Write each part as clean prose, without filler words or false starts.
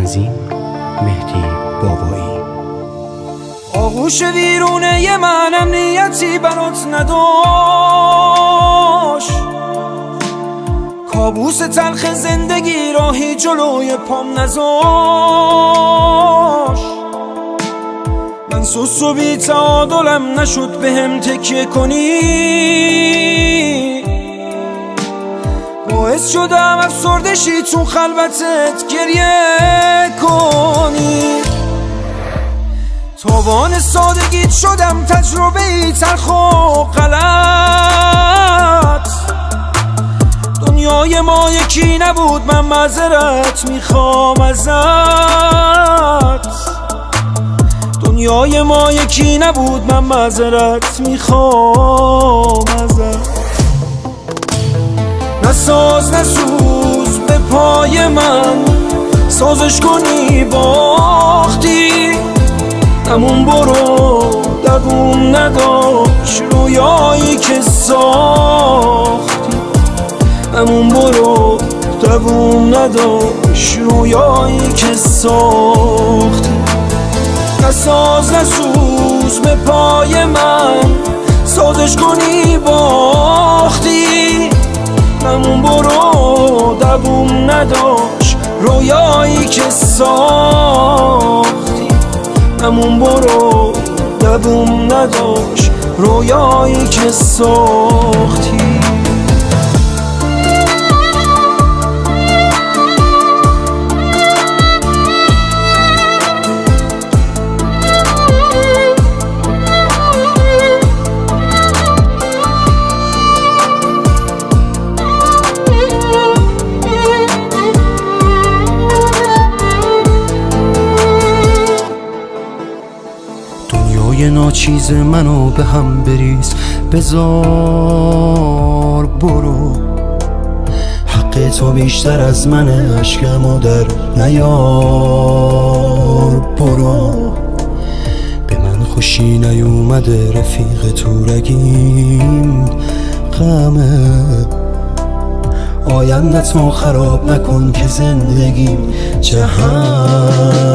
تنظیم مهدی بابایی. آغوش ویرونه منم نیتی برات نداشت، کابوس تلخ زندگی راهی جلوی پام نذاشت. من سوس و بی تعادلم نشد بهم تکیه کنی، باعث شدم افسردشی تو خلوتت گریه کنی. تاوان سادگیت شدم تجربه‌ای تلخ و غلط. دنیای ما یکی نبود، من معذرت میخوام ازت. دنیای ما یکی نبود، من معذرت میخوام ازت. نساز نسوز به پای من، سازش کنی باختی. همون برو دووم نداشت رویایی که ساختی. همون برو دووم نداشت رویایی که ساختی. نساز نسوز به پای من، سازش کنی باختی. همون برو دووم نداشت رویایی که ساختی. همون برو دووم نداشت رویایی که ساختی. ناچیز منو به هم بریز، بذار برو. حق تو بیشتر از منه، عشقمو در نیار برو. به من خوشی نیومده رفیق تو رگیم غمه. آیندت ما خراب نکن که زندگیم جهنمه.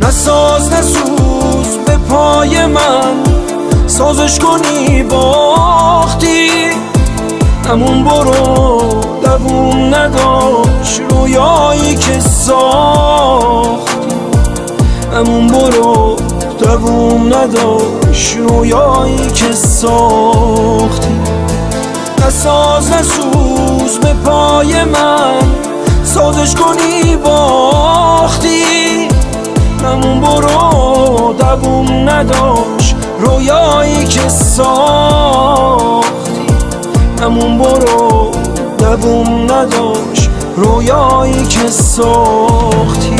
نساز نسوز به پای من، سازش کنی باختی. همون برو دووم نداشت رویایی که ساختی. همون برو دووم نداشت رویایی که ساختی. نساز نسوز به پای من، سازش کنی باختی. همون برو دووم نداشت رویایی که ساختی. همون برو دووم نداشت رویایی که ساختی.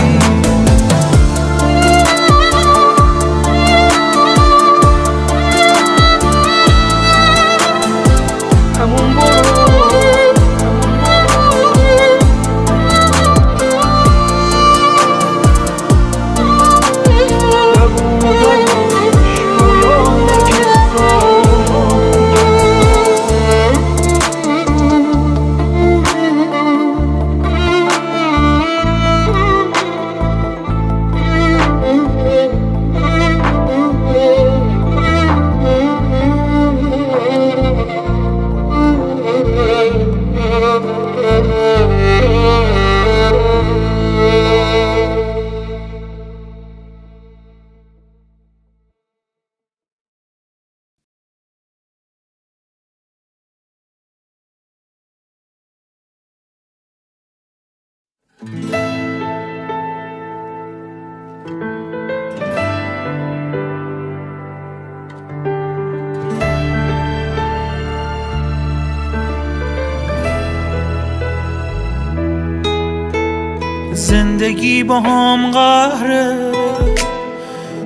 زندگی با هم قهره،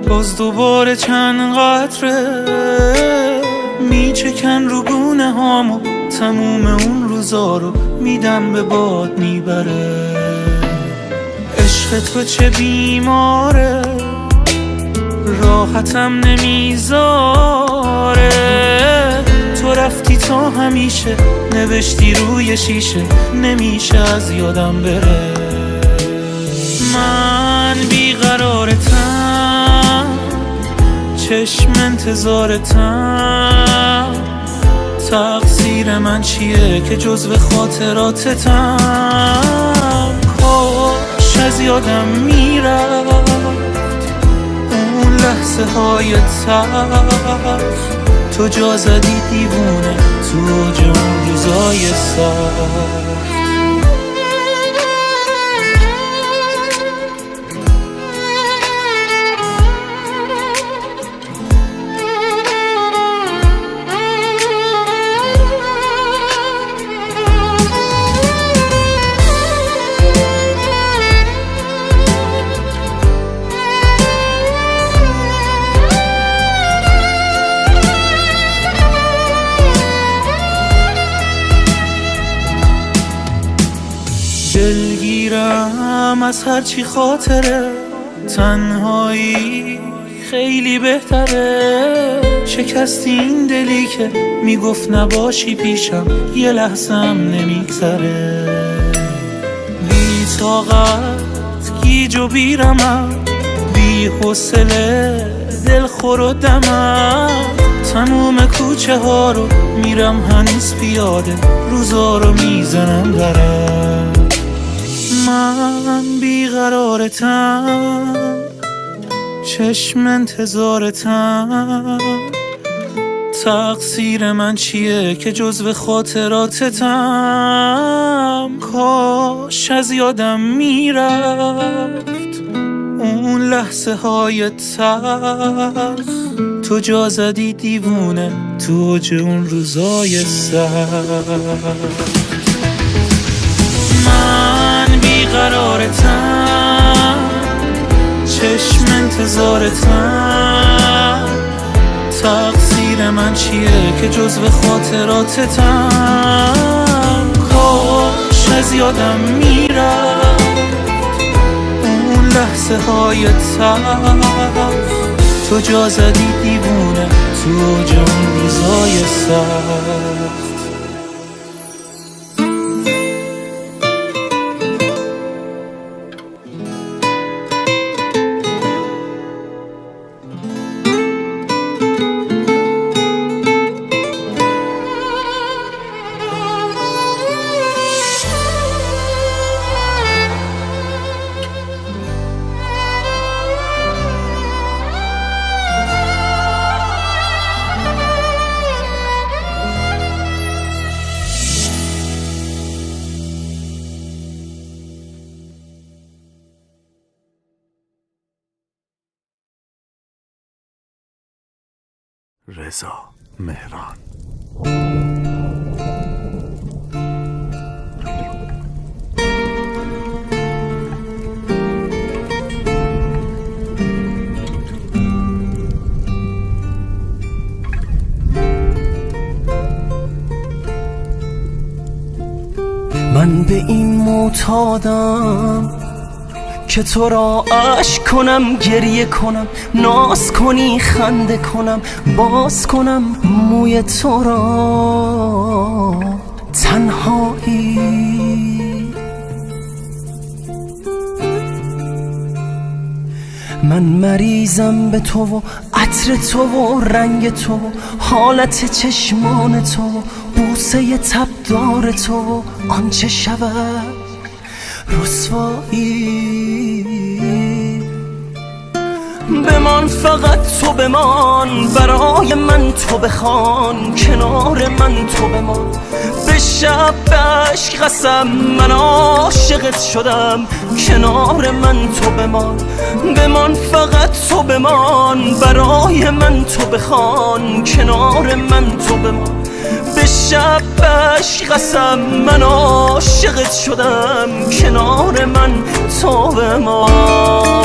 باز دوباره چند قطره میچکن رو گونه هامو. تموم اون روزا رو میدم به باد میبره. عشق تو چه بیماره، راحتم نمیذاره. تو رفتی تا همیشه، نوشتی روی شیشه، نمیشه از یادم بره. من بیقرارتم، چشم انتظارتم، تقصیر من چیه که جزو خاطراتتم؟ کاش از یادم میرفت اون لحظه های تلخ، تو جا زدی دیوونه تو اوج اون روزای سخت. دلگیرم از هرچی خاطره، تنهایی خیلی بهتره. شکستی این دلی که میگفت نباشی پیشم، یه لحظه هم نمیگذره. بی طاقت گیج و بیرمم، بی حوصله دلخور و دمم. تموم کوچه ها رو میرم هنوز پیاده، روزا رو میزنم برم. من بیقرارتم، چشم انتظارتم، تقصیر من چیه که جزو خاطراتتم؟ کاش از یادم میرفت اون لحظه های تلخ، تو جا زدی دیوونه تو اوج اون روزای سخت. من بیقرارتم، چشم انتظارتم، تقصیر من چیه که جزو خاطراتتم؟ کاش از یادم میرفت اون لحظه های تلخ، تو جا زدی دیوونه تو اوج اون روزای سخت. رضا مهران. من به این معتادم که تو را اشک کنم، گریه کنم، ناز کنی، خنده کنم، باز کنم موی تو را. تنهایی من مریضم به تو و عطر تو و رنگ تو و حالت چشمان تو و بوسه تبدار تو و آنچه شود رسوایی. بمان فقط تو بمان، برای من تو بخوان، کنار من تو بمان. به شب به عشق قسم من عاشقت شدم، کنار من تو بمان. بمان فقط تو بمان، برای من تو بخوان، کنار من تو بمان. به شب به عشق قسم من عاشقت شدم، کنار من تو بمان.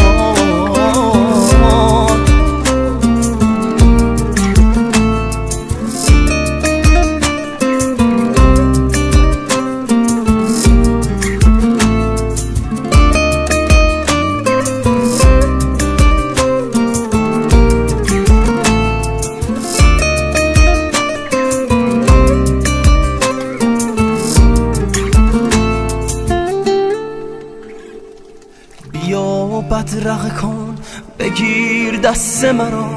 بیا بدرقه کن، بگیر دست مرا،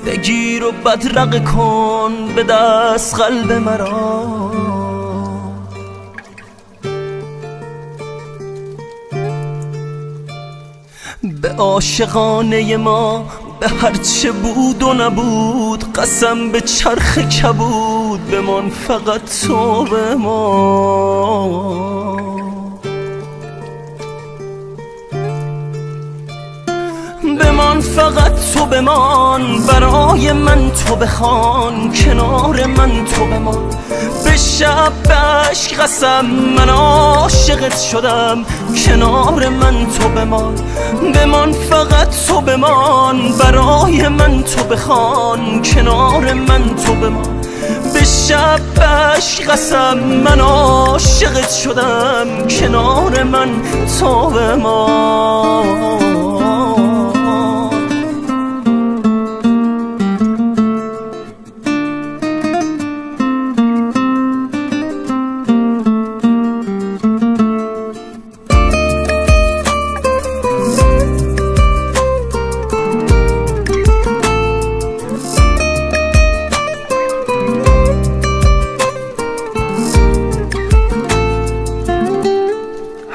بگیر و بدرقه کن به دست قلب مرا. به عاشقانه ما، به هرچه بود و نبود، قسم به چرخ کبود، بمان فقط تو به ما. بمان فقط تو بمان، برای من تو بخوان، کنار من تو بمان. به شب به عشق قسم من عاشقت شدم، کنار من تو بمان. بمان فقط تو بمان، برای من تو بخوان، کنار من تو بمان. به شب به عشق قسم من عاشقت شدم، کنار من تو بمان.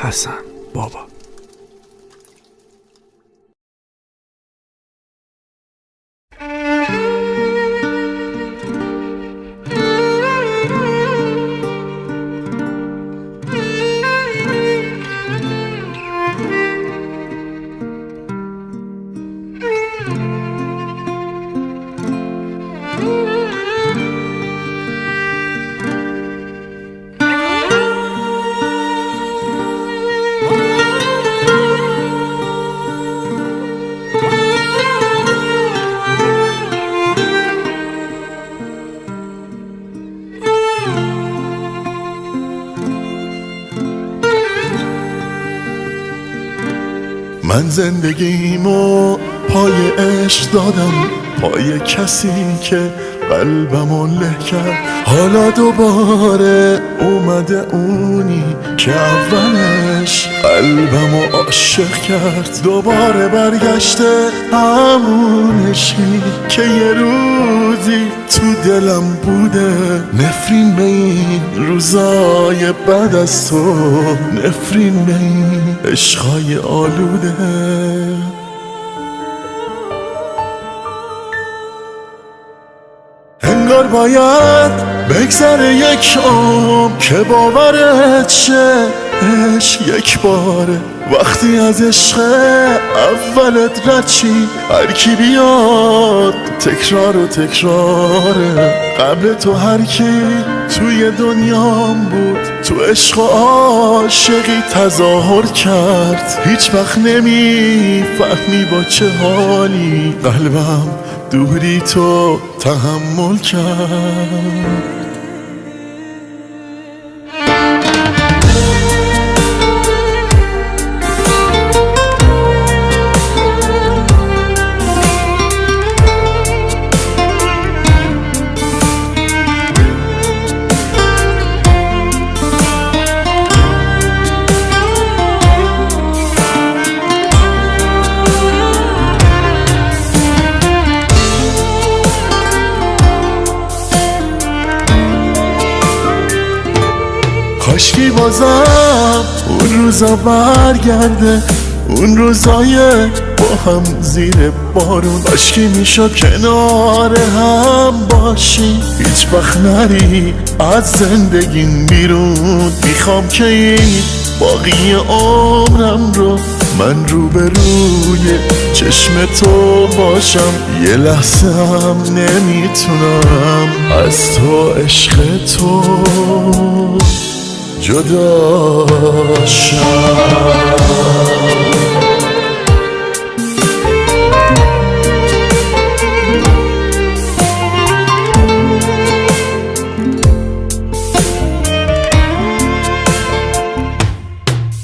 حسن بابا. من زندگیمو پای عشق دادم، پای کسی که قلبمو له کرد. حالا دوباره اومده اونی که اولش قلبمو عاشق کرد. دوباره برگشته همون عشقی که یه روزی تو دلم بوده. نفرین به این روزای بعد از تو، نفرین به این عشقای آلوده. انگار باید بگذره یک عمر که باورت شه عشق یک باره. وقتی از عشق اولت رد چی، هر کی بیاد تکرار و تکراره. قبل تو هر کی توی دنیام بود، تو عشق و عاشقی تظاهر کرد. هیچ وقت نمیفهمی با چه حالی قلبم دوری تو تحمل کرد. کاشکی بازم اون روزا برگرده، اون روزای با هم زیر بارون. کاشکی میشد کنار هم باشی، هیچ وقت نری از زندگیم بیرون. میخوام که این باقی عمرم رو من روبروی چشم تو باشم. یه لحظه هم نمیتونم از تو عشق تو جدا شم.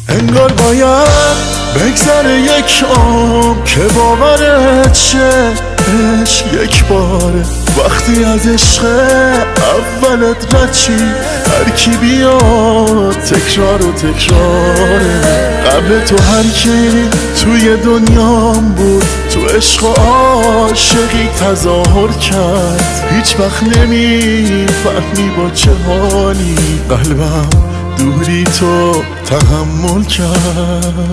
انگار باید بگذره یک عمر که باورت شه عشق یک باره. وقتی از عشق اولت رد چی، هر کی بیاد تکرار و تکراره. قبل غیر تو هر کی توی دنیام بود تو عشق و عاشقی تظاهر کرد. هیچ وقت نمیفهمی با چه حالی قلبم دوری تو تحمل کرد.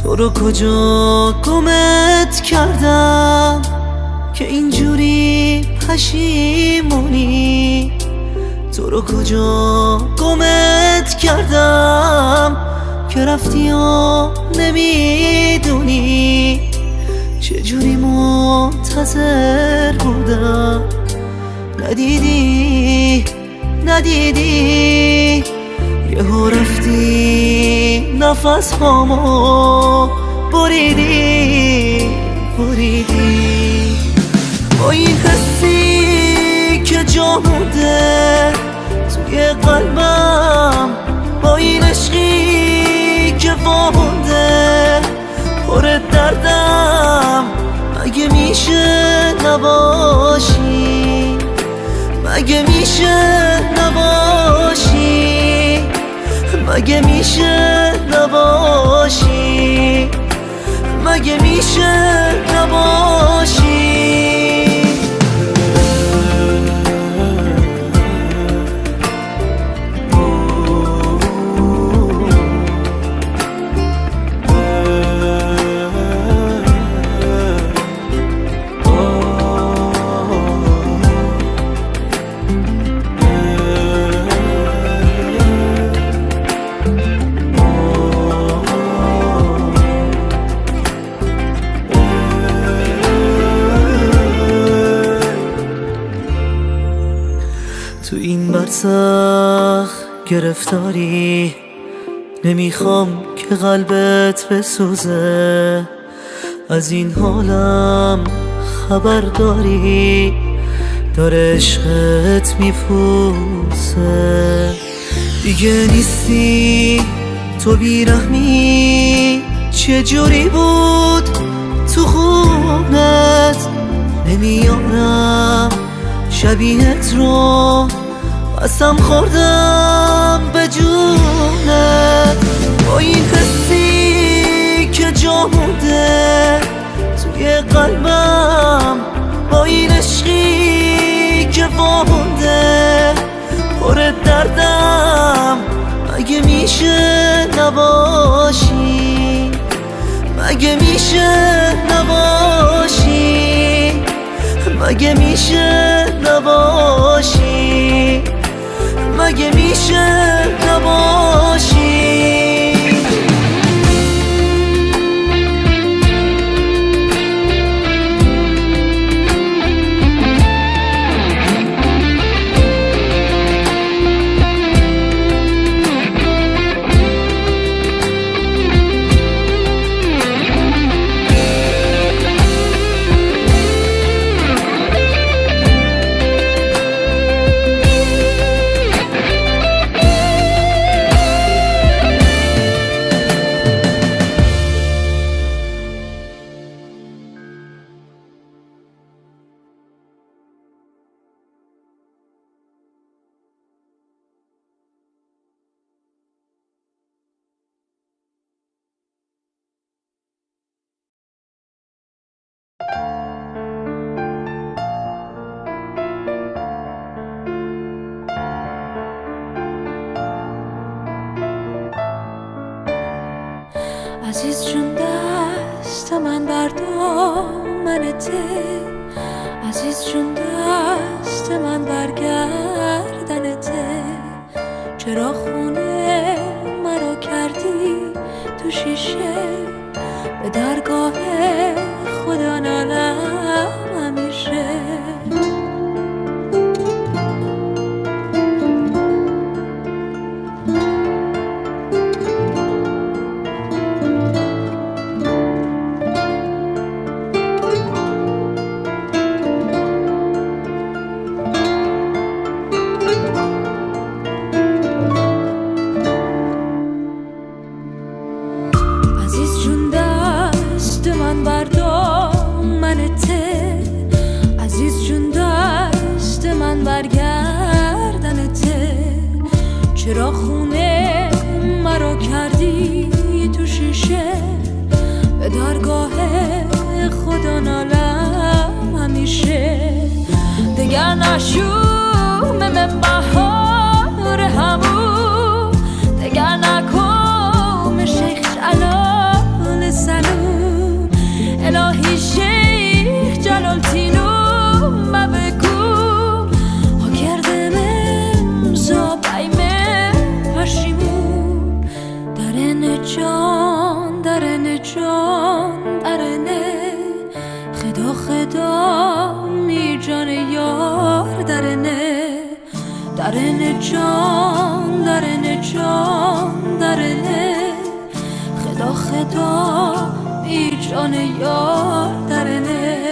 تو رو کجا گمت کردم که اینجوری پشیمونی؟ تو رو کجا گمت کردم که رفتی و نمیدونی؟ چجوری منتظر بودم ندیدی یهو رفتی نفس هامو بریدی با این حسی که جا مونده توی قلبم، با این عشقی که وامونده پر دردم. مگه میشه نباشی؟ مگه میشه نباشی؟ مگه میشه نباشی؟ مگه میشه نباشی؟ تو این برزخ گرفتاری، نمیخوام که قلبت بسوزه. از این حالم خبر داری، داره عشقت میپوسه. دیگه نیستی تو بیرحمی، چجوری بود تو خونت؟ نمیارم شبیهت رو، قسم خوردم به جونت. با این حسی که جا مونده توی قلبم، با این عشقی که وامونده پر دردم. مگه میشه نباشی؟ مگه میشه نباشی؟ مگه میشه نباشی؟ مگه میشه نباشی؟ عزیز جون دست من بردامنته، عزیز جون دست من برگردنته. چرا خونه مرا کردی تو شیشه، به درگاه خدا نالم همیشه. چرا خونه مرا کردی تو شیشه به درگاه خدا نالم همیشه دگر نشوم من بهار همون دگر نکم شیخ جلال سلوم الهی شیخ جلال تینوم ببگو ها کردم امزا بایمه پشیمون درن جان درن جان درنه خدا خدا می جان یار درنه درن جان درن جان درنه خدا خدا می جان یار درنه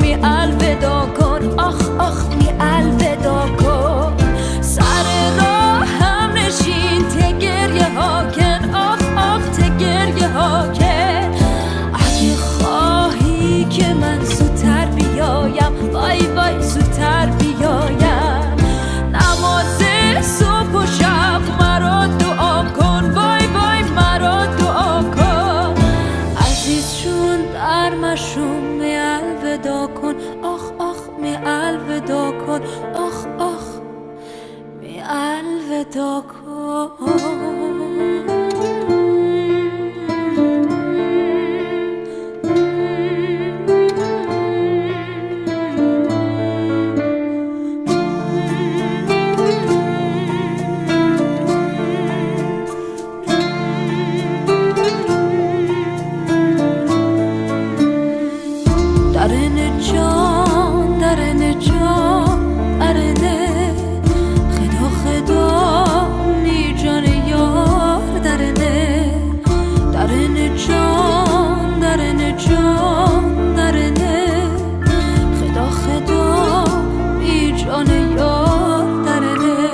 می الودا کن آخ آخ می الودا کن سر راه هم نشین تگریه ها کن آخ آخ تگریه ها کن اگه خواهی که من زودتر بیایم وای وای زودتر بیایم نماز صبح و شب مرا دعا کن وای وای مرا دعا کن عزیز چون در مشوم الودا کن آخ آخ می الودا کن آخ آخ می الودا کن درن جان درن جان درنه خدا خدا می جان یار درنه درن جان درن جان درنه خدا خدا می جان یار درنه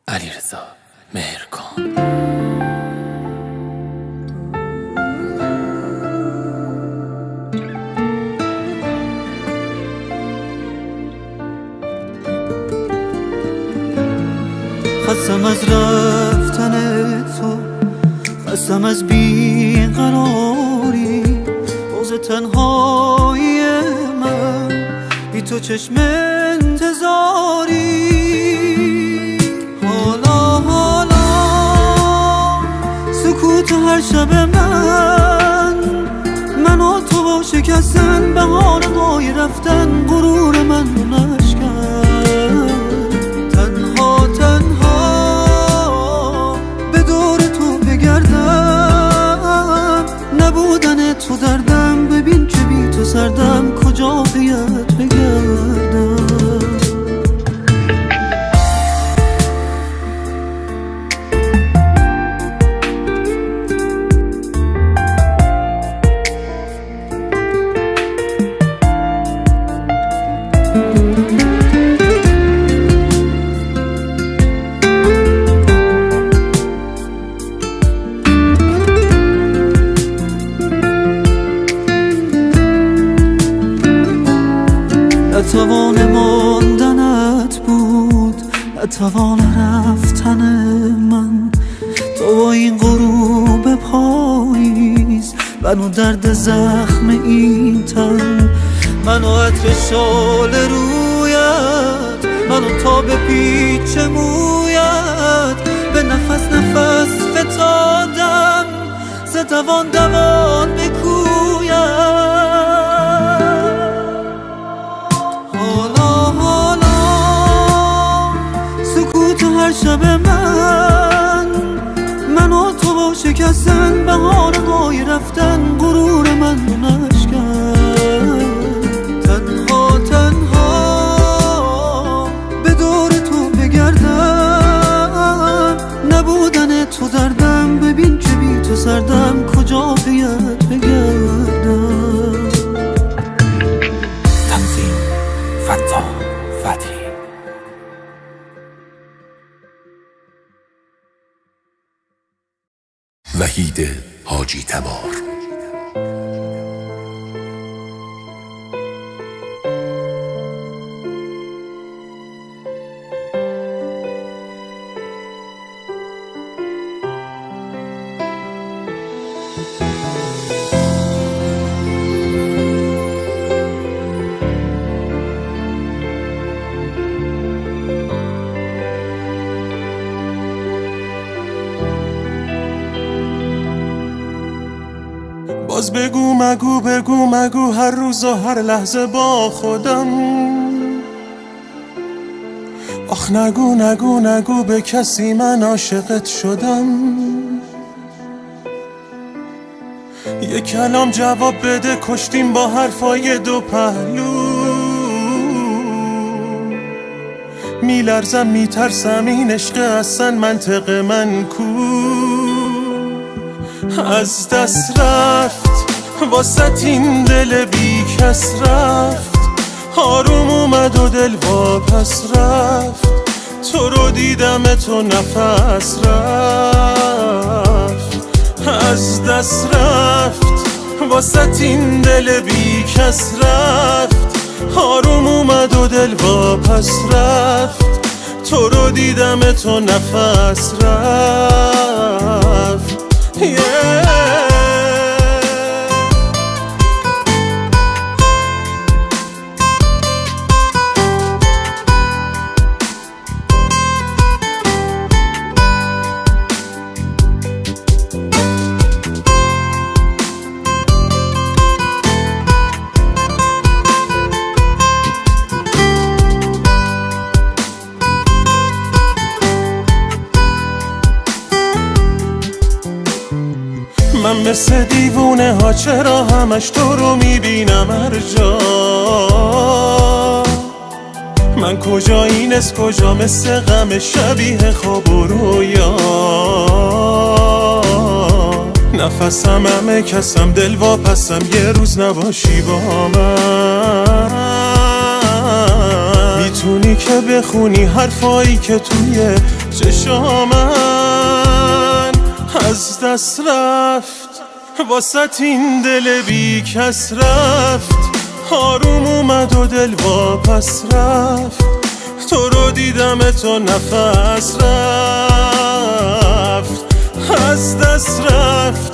علیرضا مهرکان خستم از رفتن تو خستم از بیقراری روز تنهایی من بی تو چشم انتظاری سکوت هر شب من و تو با شکستن بهار مای رفتن غرور من رو نشکن تنها تنها به دور تو بگردم نبودن تو دردم ببین که بی تو سردم کجا بیت بگردم نتوان ماندنت بود نتوان رفتن من تو با این غروب پاییز منو درد زخم این تن منو عطر شال رویت منو تا به پیچ مویت به نفس نفس فتادم ز دوان دوان بکویم هر شب من و تو با شکستن بهار مای رفتن غرور من رو نشکن تنها تنها به دور تو بگردم کردم کجا پیت بگردم. تنظیم فتاح فتحی. وحید حاجی تبار. باز بگو مگو هر روز و هر لحظه با خودم. آخ نگو به کسی من عاشقت شدم. یه کلام جواب بده، کشتیم با حرفای دو پهلو. میلرزم میترسم این عشق اصلا منطق من کو. از دست رفت واسه این دل بی کس رفت. آروم اومد و دل واپس رفت. تو رو دیدم تو نفس رفت. از دست رفت واسه این دل بی کس رفت. آروم اومد و دل واپس رفت. تو رو دیدم تو نفس رفت. من مثل دیوونه ها چرا همش تو رو میبینم هر جا. من کجا اینست کجا مثل غم شبیه خواب و رویا. نفسم همه کسم دل واپسم یه روز نباشی با من. میتونی که بخونی حرفایی که توی چشامن. از دست رفت واسه این دل بی کس رفت. آروم اومد و دل واپس رفت. تو رو دیدم تو نفس رفت. از دست رفت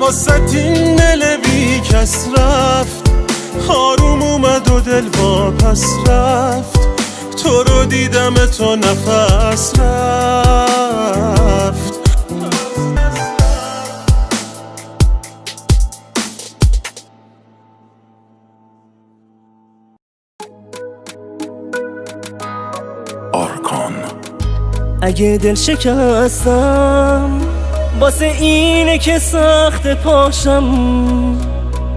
واسه این دل بی کس رفت. آروم اومد و دل واپس رفت. تو رو دیدم تو نفس رفت. آرکان. اگه دل شکستم واسه اینه که سخت پاشم.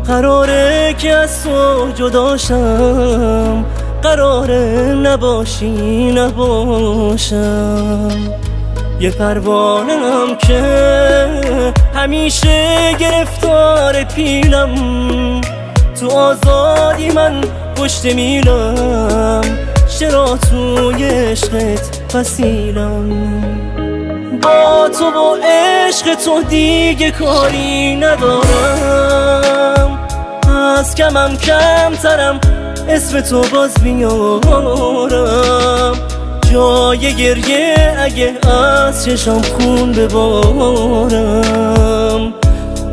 قراره که از تو جداشم. قراره نباشی نباشم. یه پروانه‌ام که همیشه گرفتار پیلم. تو آزادی من پشت میلم. چرا توی عشقت فسیلم. با تو و عشق تو دیگه کاری ندارم. از کمم کمترم اسم تو باز بیارم. جای گریه اگه از چشم خون ببارم.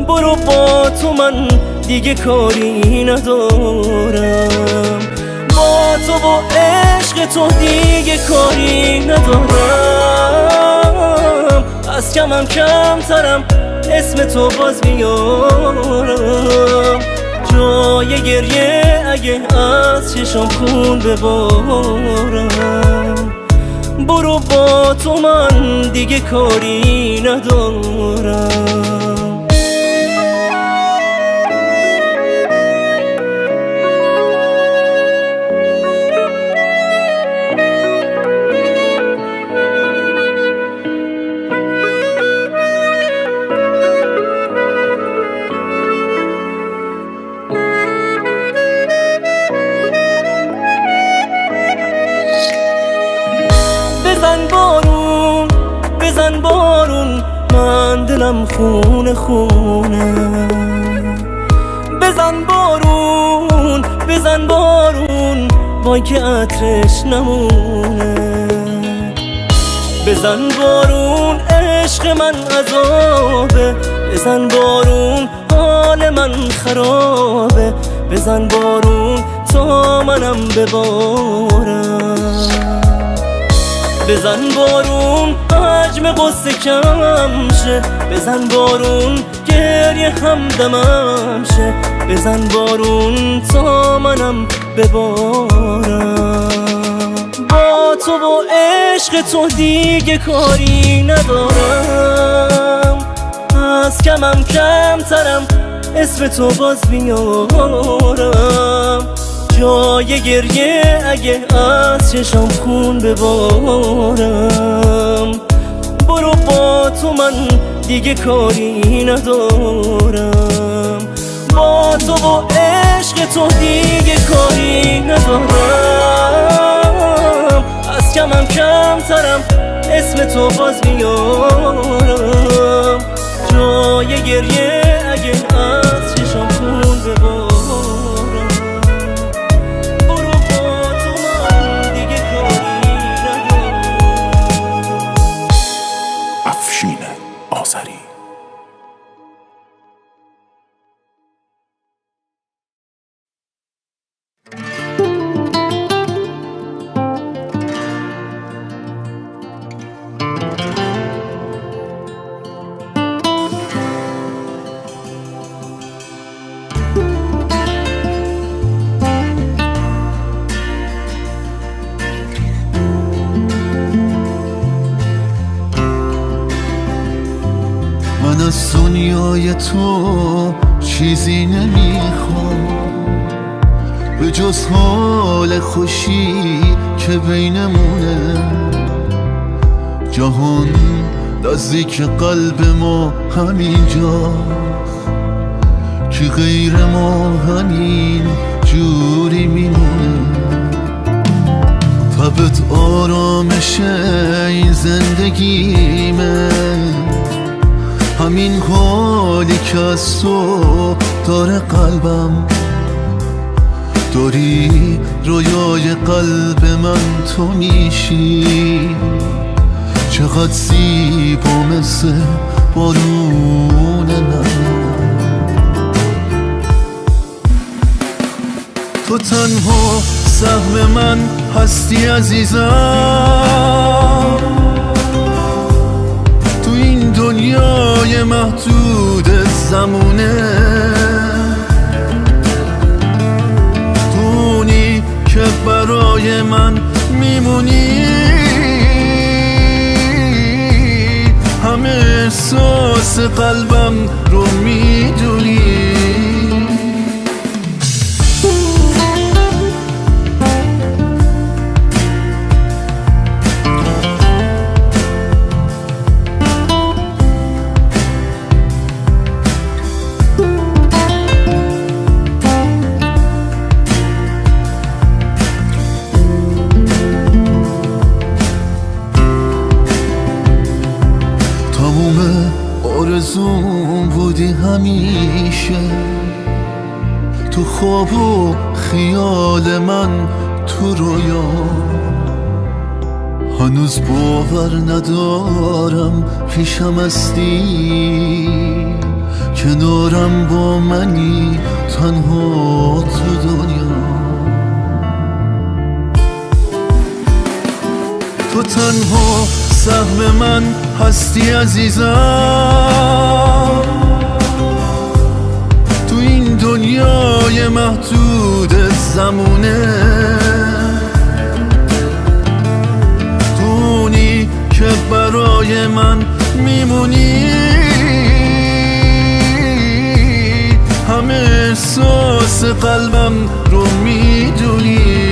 برو با تو من دیگه کاری ندارم. با تو و عشق تو دیگه کاری ندارم. از کمم کمترم اسم تو باز بیارم. جای گریه اگه از چشم خون ببارم. برو با تو من دیگه کاری ندارم. دلم خونه خونه. بزن بارون بزن بارون وای که عطرش نمونه. بزن بارون عشق من عذابه، بزن بارون حال من خرابه. بزن بارون تا منم ببارم. بزن بارون حجم قصه کم شه. بزن بارون گریه همدمم شه. بزن بارون تا منم ببارم. با تو و عشق تو دیگه کاری ندارم. از کمم کمترم اسم تو باز بیارم. جای گریه اگه از چشم خون ببارم. برو با تو من دیگه کاری ندارم. با تو و عشق تو دیگه کاری ندارم. از کمم کمترم اسم تو باز بیارم. جای گریه اگه از چشم خون ببارم. آذری. من از دنیای تو چیزی نمیخوام به جز حال خوشی که بینمونه. جهان نزدیک قلب ما همینجاست که غیر ما همین جوری میمونه. تبت آرامش این زندگیمه، همین حالی که از تو داره قلبم. داری رویای قلب من تو میشی، چقدر زیبا مثل بارون نم. تو تنها سهم من هستی عزیزم، تو این دنیای محدود زمونه. تونی که برای من میمونی، همه احساس قلبم رو میدونی. آرزوم بودی همیشه، تو خواب و خیال من تو رویا. هنوز باور ندارم پیشم هستی، کنارم با منی تنها تو دنیا. تو تنها سهم من هستی عزیزم، تو این دنیای محدود زمونه. تونی که برای من میمونی، همه احساس قلبم رو میدونی.